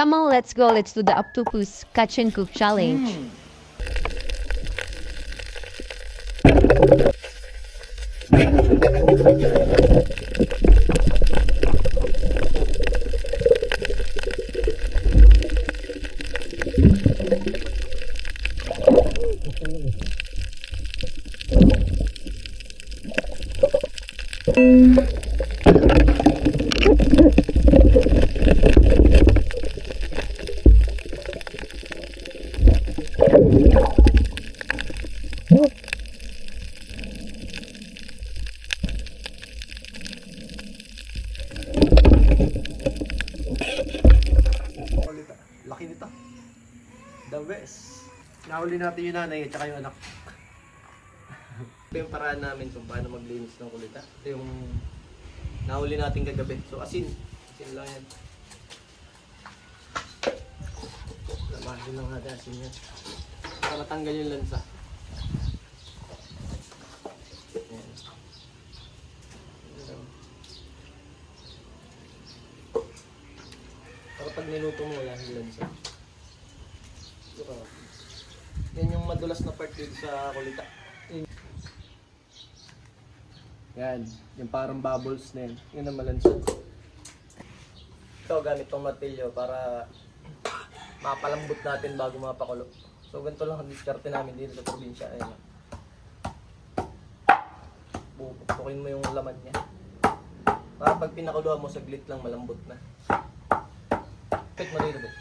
Come on, let's go. Let's do the octopus catch and cook challenge. Laki nito. The best. Nahuli natin yung nanay at saka yung anak. Ito yung paraan namin kung paano maglinis ng kulita. Ito yung nahuli natin kagabi. So asin. Asin lang yan. Lamahin lang natin asin yan. Para matanggal yung lansa. Ayan. Para pag niluto mo wala yung lansa. Ito. Yan yung madulas na part dito sa kulita. Yan, yung parang bubbles na yan. Yun ang malansa. Ito, gamit tong martilyo para mapalambot natin bago mapakulo. So, ganito lang ang diskarte namin dito sa probinsya. Ayan. Pupukpukin mo yung laman niya. Para pag pinakuluan mo, saglit lang malambot na. Pit mo dito, Bit.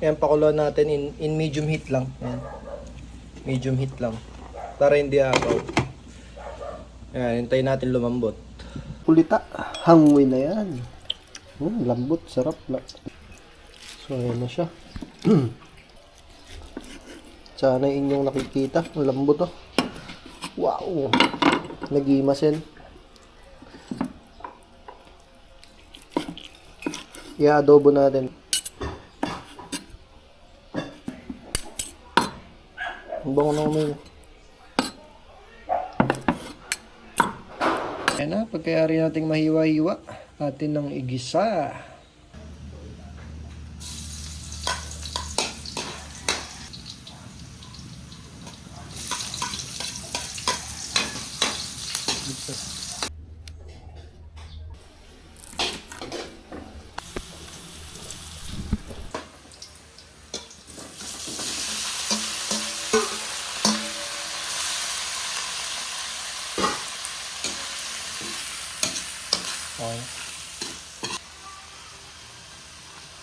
Yan, pakuluan natin in medium heat lang. Yan. Medium heat lang. Para hindi apaw. Yan, hintayin natin lumambot. Kulita, hangoy na yan. Lambot, sarap. So, ayan na siya. Sana inyong nakikita. Ang lambot, oh. Wow! Nagimasin. I-adobo natin. Ang bango na umay. Ayan na, pagkayari nating mahiwa-hiwa, atin ng igisa. Okay.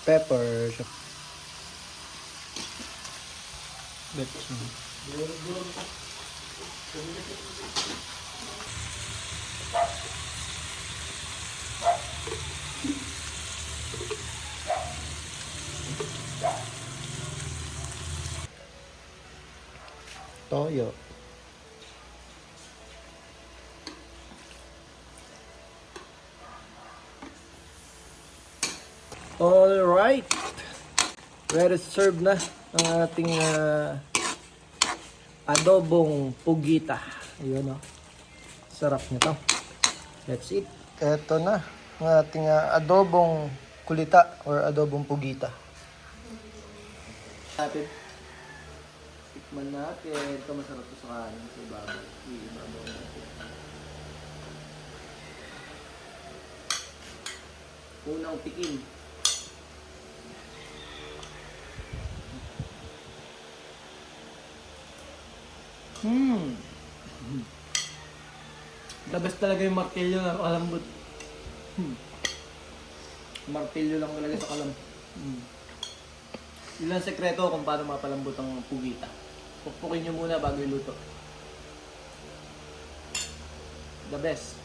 Pepper. Toyo. Alright, ready to serve na ang ating adobong pugita. Ayun, oh. Sarap nito. That's it. Ito na ang ating adobong kulita or adobong pugita. Tikman natin. Ito masarap to sa kanin. Sa ibabaw. Ibabaw natin. Unang tikim. The best talaga yung martilyo na kalambot. Martilyo lang talaga sa kalam. Yun lang sekreto kung paano mapalambot ang pugita. Pukpukin nyo muna bago iluto. The best.